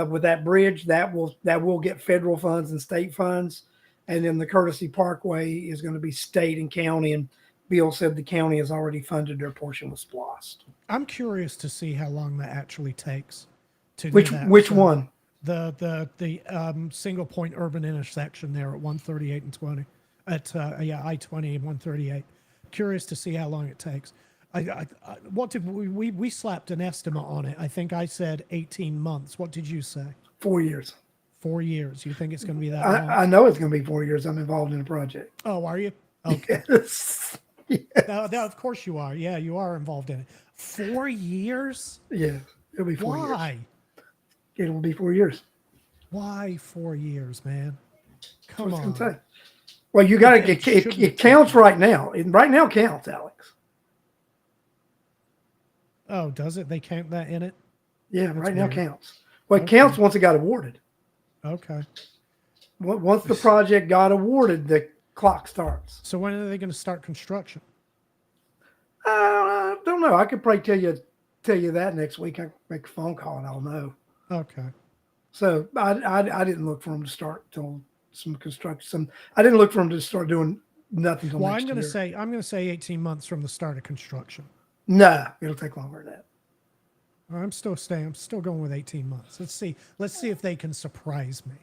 with that bridge, that will get federal funds and state funds, and then the Courtesy Parkway is going to be state and county. And Bill said the county has already funded their portion with SPLOST. I'm curious to see how long that actually takes to do Which that. which one? The single point urban intersection there at 138 and 20 at I-20 and 138. Curious to see how long it takes. What did we slapped an estimate on it? I think I said 18 months. What did you say? 4 years. 4 years. You think it's going to be that long? I know it's going to be 4 years. I'm involved in the project. Oh, are you? Okay. Yes. Now, of course you are. Yeah, you are involved in it. 4 years? Yeah, it'll be 4 years. Why? It'll be 4 years. Why 4 years, man? That's what Come it's going to on. take. Well, you got to. It It shouldn't counts take. right now. Right now counts, Alex. Oh, does it? They count that in it? Yeah, That's right now weird. counts. Well, it Okay. counts once it got awarded. Okay. Once the project got awarded, the clock starts. So when are they going to start construction? I don't know. I could probably tell you that next week. I can make a phone call and I'll know. Okay. So I didn't look for them to start till some construction. I didn't look for them to start doing nothing till Well, next year. I'm going to say 18 months from the start of construction. No, it'll take longer than that. I'm still going with 18 months. Let's see if they can surprise me.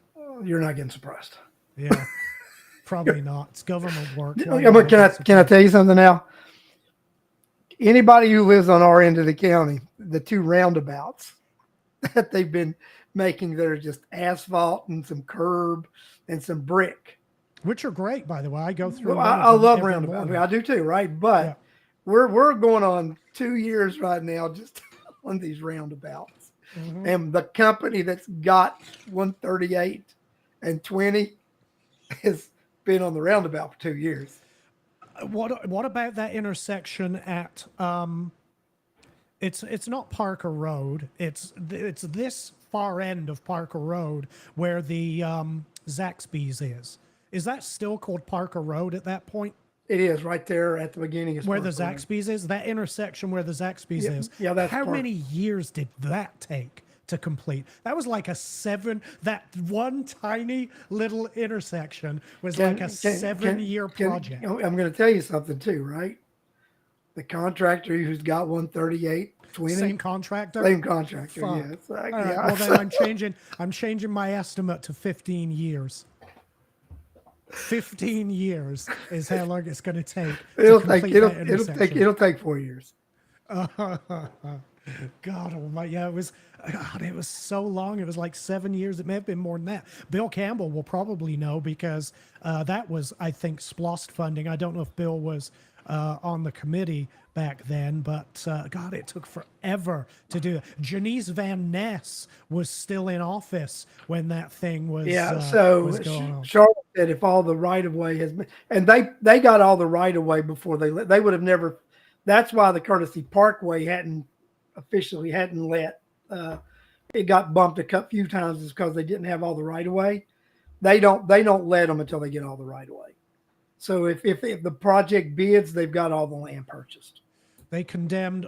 You're not getting surprised. Yeah. Probably not. It's government work. Can I tell you something now? Anybody who lives on our end of the county, the two roundabouts that they've been making that are just asphalt and some curb and some brick. Which are great, by the way. I go through. Well, one of I them love every roundabouts. morning. I do too, right? But Yeah. we're going on 2 years right now just on these roundabouts. Mhm. And the company that's got 138 and 20 has been on the roundabout for 2 years. What about that intersection at it's not Parker Road. It's this far end of Parker Road where the Zaxby's is. Is that still called Parker Road at that point? It is right there at the beginning. Is Where the Park Road. Zaxby's is? That intersection where the Zaxby's is. Yeah, that's How Park. many years did that take to complete? That was like that one tiny little intersection was like a 7-year project. I'm going to tell you something too, right? The contractor who's got 138, 20. Same contractor? Same contractor, Fuck. yeah. It's like, All right, yeah. well then I'm changing my estimate to 15 years. 15 years is how long it's going to take to complete that intersection. It'll take 4 years. God almighty, yeah, it was so long. It was like 7 years. It may have been more than that. Bill Campbell will probably know because that was, I think, SPLOST funding. I don't know if Bill was on the committee back then, but God, it took forever to do that. Janice Van Ness was still in office when that thing was was going on. Charlotte said if all the right of way has been, and they got all the right of way before they would have never. That's why the Courtesy Parkway hadn't let it got bumped a few times, is because they didn't have all the right of way. They don't let them until they get all the right of way. So if the project bids, they've got all the land purchased. They condemned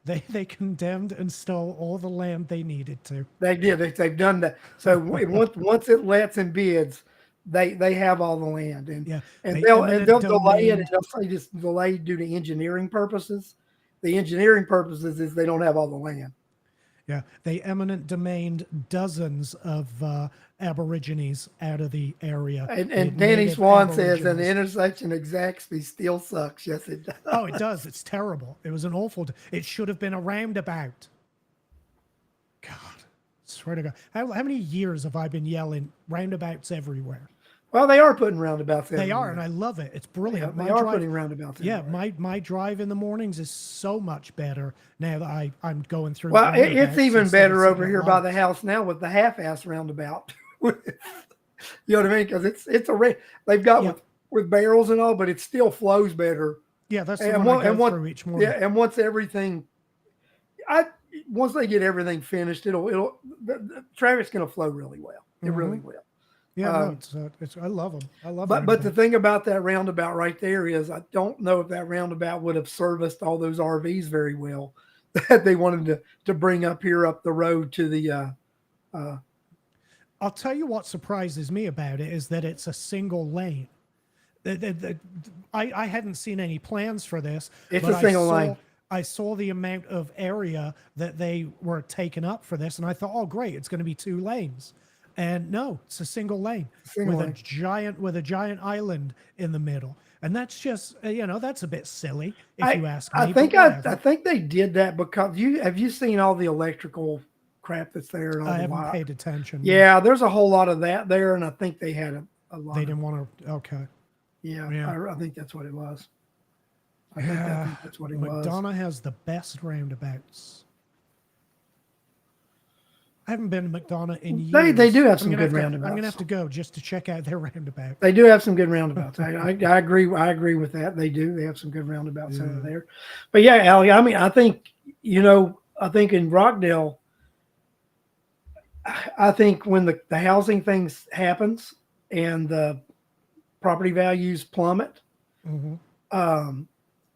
they condemned and stole all the land they needed to. They did. They've done that. So once it lets and bids, they have all the land, and they'll delay it. And they'll say just delay due to engineering purposes. The engineering purposes is they don't have all the land. Yeah, they eminent domained dozens of Aborigines out of the area. And Danny Swan says an intersection at Zaxby still sucks. Yes, it does. Oh, it does. It's terrible. It was an awful. It should have been a roundabout. God, swear to God. How many years have I been yelling roundabouts everywhere? Well, they are putting roundabouts everywhere. They are, and I love it. It's brilliant. They are putting roundabouts everywhere. Yeah, my drive in the mornings is so much better now that I'm going through. Well, it's even better over here by the house now with the half-ass roundabout. You know what I mean? Because they've got with barrels and all, but it still flows better. Yeah, that's the one I go through each morning. Yeah, and once they get everything finished, the traffic's going to flow really well. It really will. Yeah, I love them. I love it. But the thing about that roundabout right there is I don't know if that roundabout would have serviced all those RVs very well that they wanted to bring up the road to the. I'll tell you what surprises me about it is that it's a single lane. I hadn't seen any plans for this. It's a single lane. I saw the amount of area that they were taking up for this, and I thought, oh, great, it's going to be 2 lanes. And no, it's a single lane with a giant island in the middle, and that's just that's a bit silly if you ask me. I think they did that because have you seen all the electrical crap that's there? And all I haven't paid attention. Yeah, there's a whole lot of that there, and I think they had a lot. They didn't want to. Okay. Yeah. I think that's what it was. I think that's what it was. McDonough has the best roundabouts. I haven't been to McDonough in They do years. have I'm some gonna good have to. I'm gonna roundabouts. have to go just to check out their roundabout. They do have some good roundabouts. I agree. I agree with that. They do. They have some good roundabouts over Yeah. there. But yeah, Allie. I mean, I think I think in Rockdale, I think when the housing things happens and the property values plummet, Hmm. um,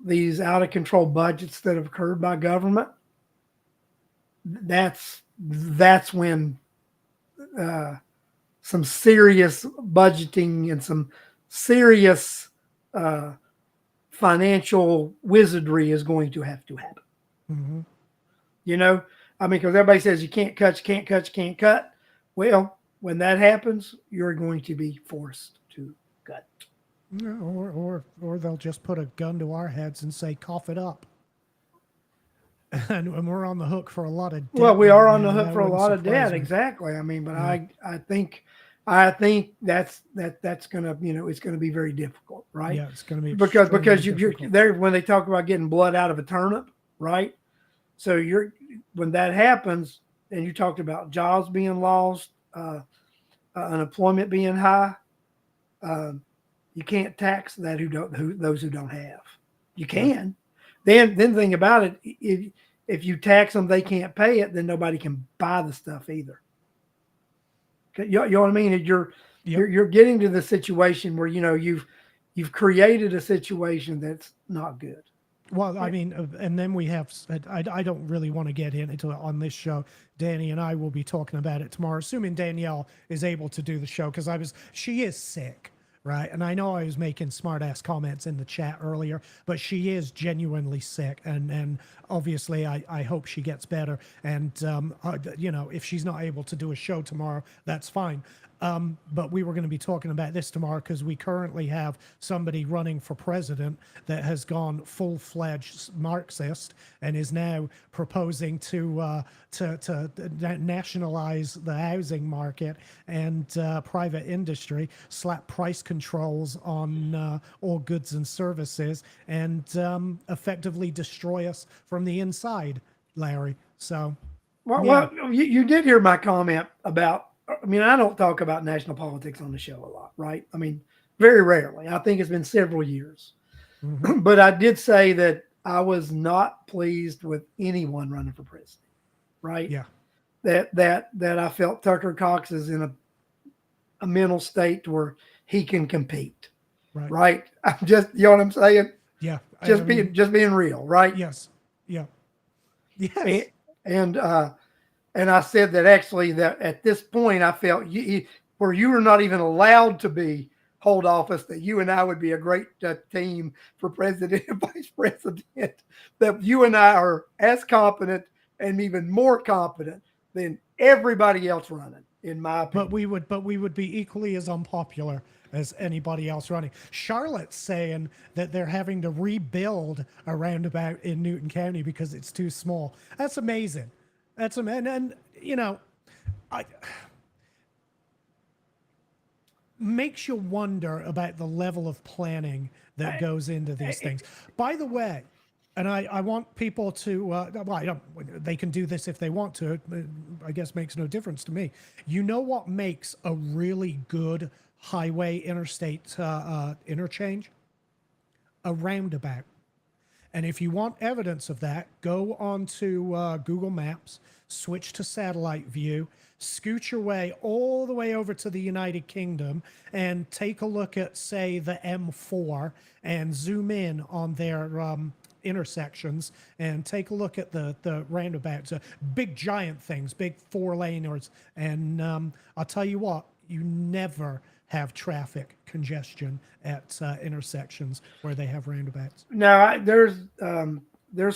these out of control budgets that have occurred by government, that's when uh, some serious budgeting and some serious uh, financial wizardry is going to have to happen. Hmm. You know, I mean, because everybody says you can't cut, you can't cut, you can't cut. Well, when that happens, you're going to be forced to cut. Or they'll just put a gun to our heads and say, "Cough it up," and we're on the hook for a lot of Well, debt we right are on now, the and hook that for a wouldn't lot of debt, surprise me. exactly. I mean, but Yeah. I think that's gonna it's gonna be very difficult, right? Yeah, it's going to be Because extremely you're difficult. there when they talk about getting blood out of a turnip, right? So you're when that happens, and you talked about jobs being lost, unemployment being high. Um, you can't tax that those who don't have. You Yeah. can. Then the thing about it, if you tax them, they can't pay it. Then nobody can buy the stuff either. You know what I mean? Yep. You're getting to the situation where you've created a situation that's not good. Well, I Yeah. mean, and then we have, I don't really want to get into it on this show. Danny and I will be talking about it tomorrow, assuming Danielle is able to do the show, because she is sick, right? And I know I was making smart ass comments in the chat earlier, but she is genuinely sick. And obviously, I hope she gets better. And, if she's not able to do a show tomorrow, that's fine. But we were going to be talking about this tomorrow because we currently have somebody running for president that has gone full-fledged Marxist and is now proposing to nationalize the housing market and private industry, slap price controls on all goods and services, and effectively destroy us from the inside, Larry. So, yeah. Well, you did hear my comment about. I mean, I don't talk about national politics on the show a lot, right? I mean, very rarely. I think it's been several years, Hmm. but I did say that I was not pleased with anyone running for president, right? Yeah. That I felt Tucker Cox is in a mental state where he can compete, Right. right? I'm just, you know what I'm saying? Yeah. I Just mean, being real, right? yes. Yeah. And Yes. and, uh, and I said that actually that at this point I felt where you were not even allowed to hold office, that you and I would be a great team for president and vice president. That you and I are as competent and even more competent than everybody else running, in my But opinion. we would be equally as unpopular as anybody else running. Charlotte's saying that they're having to rebuild a roundabout in Newton County because it's too small. That's amazing. That's amazing. And I makes you wonder about the level of planning that goes into these things. By the way, and I want people to, well, they can do this if they want to. It, I guess makes no difference to me. You know what makes a really good highway interstate interchange? A roundabout. And if you want evidence of that, go onto Google Maps, switch to satellite view, scoot your way all the way over to the United Kingdom, and take a look at, say, the M4 and zoom in on their intersections and take a look at the roundabouts, big giant things, big four laners. And I'll tell you what, you never have traffic congestion at intersections where they have roundabouts. Now there's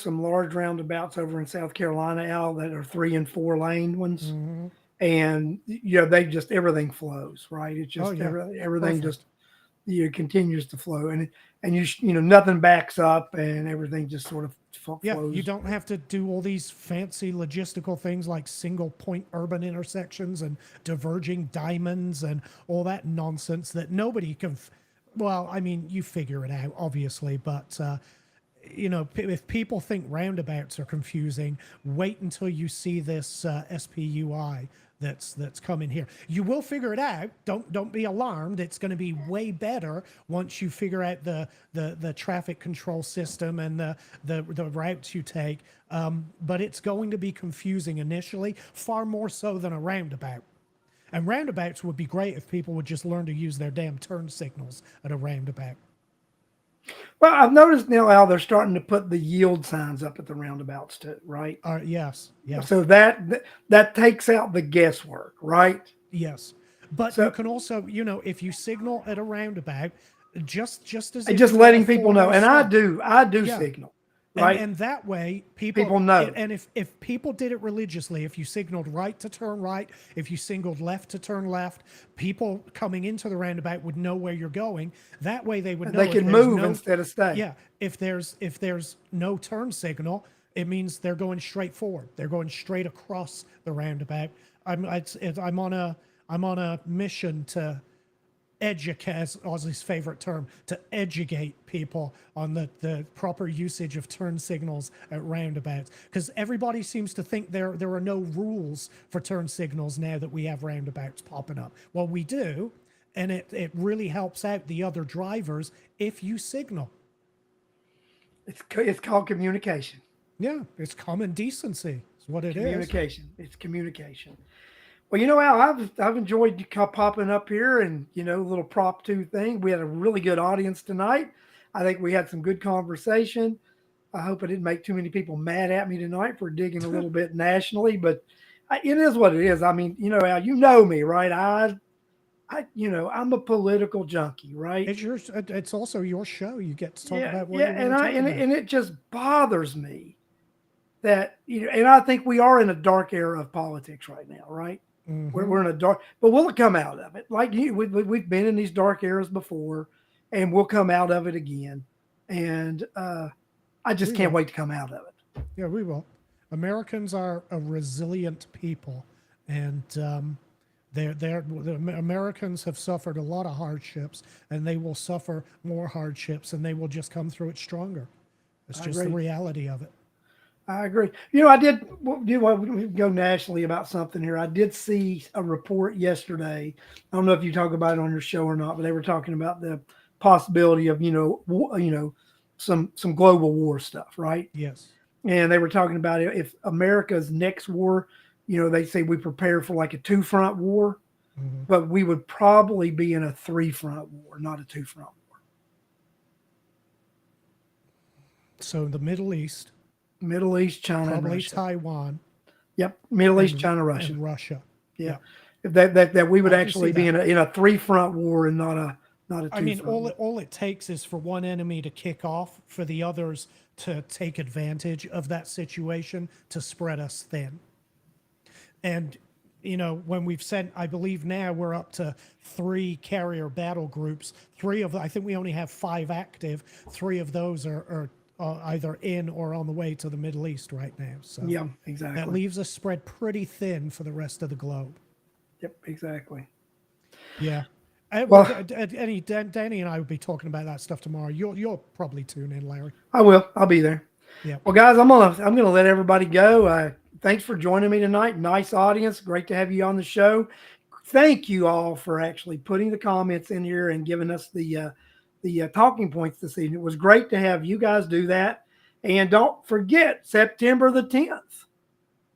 some large roundabouts over in South Carolina, Al, that are 3 and 4 lane ones, Hmm. and they just everything flows, right? It's Oh just yeah, everything perfect. just continues to flow, and nothing backs up, and everything just sort of Yeah, you flows. don't have to do all these fancy logistical things like single point urban intersections and diverging diamonds and all that nonsense that nobody can. Well, I mean, you figure it out, obviously, but if people think roundabouts are confusing, wait until you see this SPUI that's coming here. You will figure it out. Don't be alarmed. It's going to be way better once you figure out the traffic control system and the routes you take. But it's going to be confusing initially, far more so than a roundabout. And roundabouts would be great if people would just learn to use their damn turn signals at a roundabout. Well, I've noticed now how they're starting to put the yield signs up at the roundabouts too, right? Yes, yes. So that takes out the guesswork, right? Yes, but you So can also, if you signal at a roundabout, just as and if just you were at a letting people know, four-way and stop. I do Yeah, signal, and right? and that way People people know. and if people did it religiously, if you signaled right to turn right, if you signaled left to turn left, people coming into the roundabout would know where you're going. That way they would They know if can there's move no instead of stay. yeah, if there's no turn signal, it means they're going straight forward. They're going straight across the roundabout. I'm on a mission to educate, as Ozzy's favorite term, to educate people on the proper usage of turn signals at roundabouts. Because everybody seems to think there are no rules for turn signals now that we have roundabouts popping up. Well, we do, and it really helps out the other drivers if you signal. It's called communication. Yeah, it's common decency. Is what it is. Communication. It's communication. Well, Al, I've enjoyed you popping up here and little prop two thing. We had a really good audience tonight. I think we had some good conversation. I hope I didn't make too many people mad at me tonight for digging a little bit nationally, but it is what it is. I mean, Al, you know me, right? I'm a political junkie, right? It's also your show. You get to talk Yeah, about what yeah, you want to talk about. and it just bothers me that and I think we are in a dark era of politics right now, right? We're in a dark, but we'll come out of it. Like we've been in these dark eras before, and we'll come out of it again. And I just We can't will. wait to come out of it. Yeah, we will. Americans are a resilient people, and the Americans have suffered a lot of hardships, and they will suffer more hardships, and they will just come through it stronger. It's I just the agree. reality of it. I agree. I did. We go nationally about something here. I did see a report yesterday. I don't know if you talk about it on your show or not, but they were talking about the possibility of some global war stuff, right? Yes. And they were talking about if America's next war, they say we prepare for like a two front war, Hmm. but we would probably be in a three front war, not a two front war. So the Middle East, Middle East, China, and probably Russia. Taiwan, Yep, Middle East, and China, and Russia. Russia. Yeah, Yeah, if that we would I can see actually be that. in a three front war and not a I two mean, front war. all it takes is for one enemy to kick off, for the others to take advantage of that situation to spread us thin. And when we've sent, I believe now we're up to 3 carrier battle groups. I think we only have 5 active. 3 of those are either in or on the way to the Middle East right now. So Yeah, that exactly. leaves us spread pretty thin for the rest of the globe. Yep, exactly. Yeah. Well, Danny and I will be talking about that stuff tomorrow. You'll probably tune in, Larry. I will. I'll be there. Yeah. Well, guys, I'm gonna let everybody go. Thanks for joining me tonight. Nice audience. Great to have you on the show. Thank you all for actually putting the comments in here and giving us the talking points this evening. It was great to have you guys do that. And don't forget September the 10th,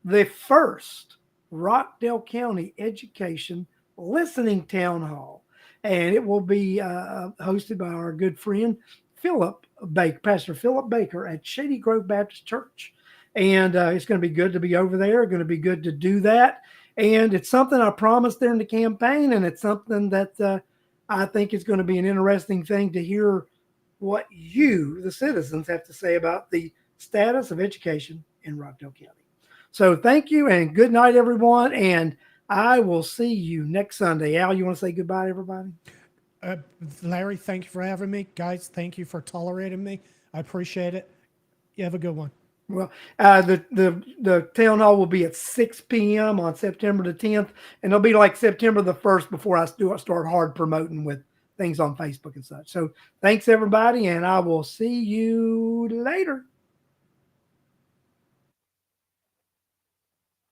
the first Rockdale County Education Listening Town Hall, and it will be hosted by our good friend Pastor Philip Baker at Shady Grove Baptist Church. And it's going to be good to be over there. Going to be good to do that. And it's something I promised during the campaign, and it's something that I think is going to be an interesting thing to hear what you, the citizens, have to say about the status of education in Rockdale County. So thank you and good night, everyone. And I will see you next Sunday. Al, you want to say goodbye to everybody? Larry, thank you for having me. Guys, thank you for tolerating me. I appreciate it. You have a good one. Well, the town hall will be at 6 p.m. on September the 10th, and it'll be like September the 1st before I start hard promoting with things on Facebook and such. So thanks everybody, and I will see you later.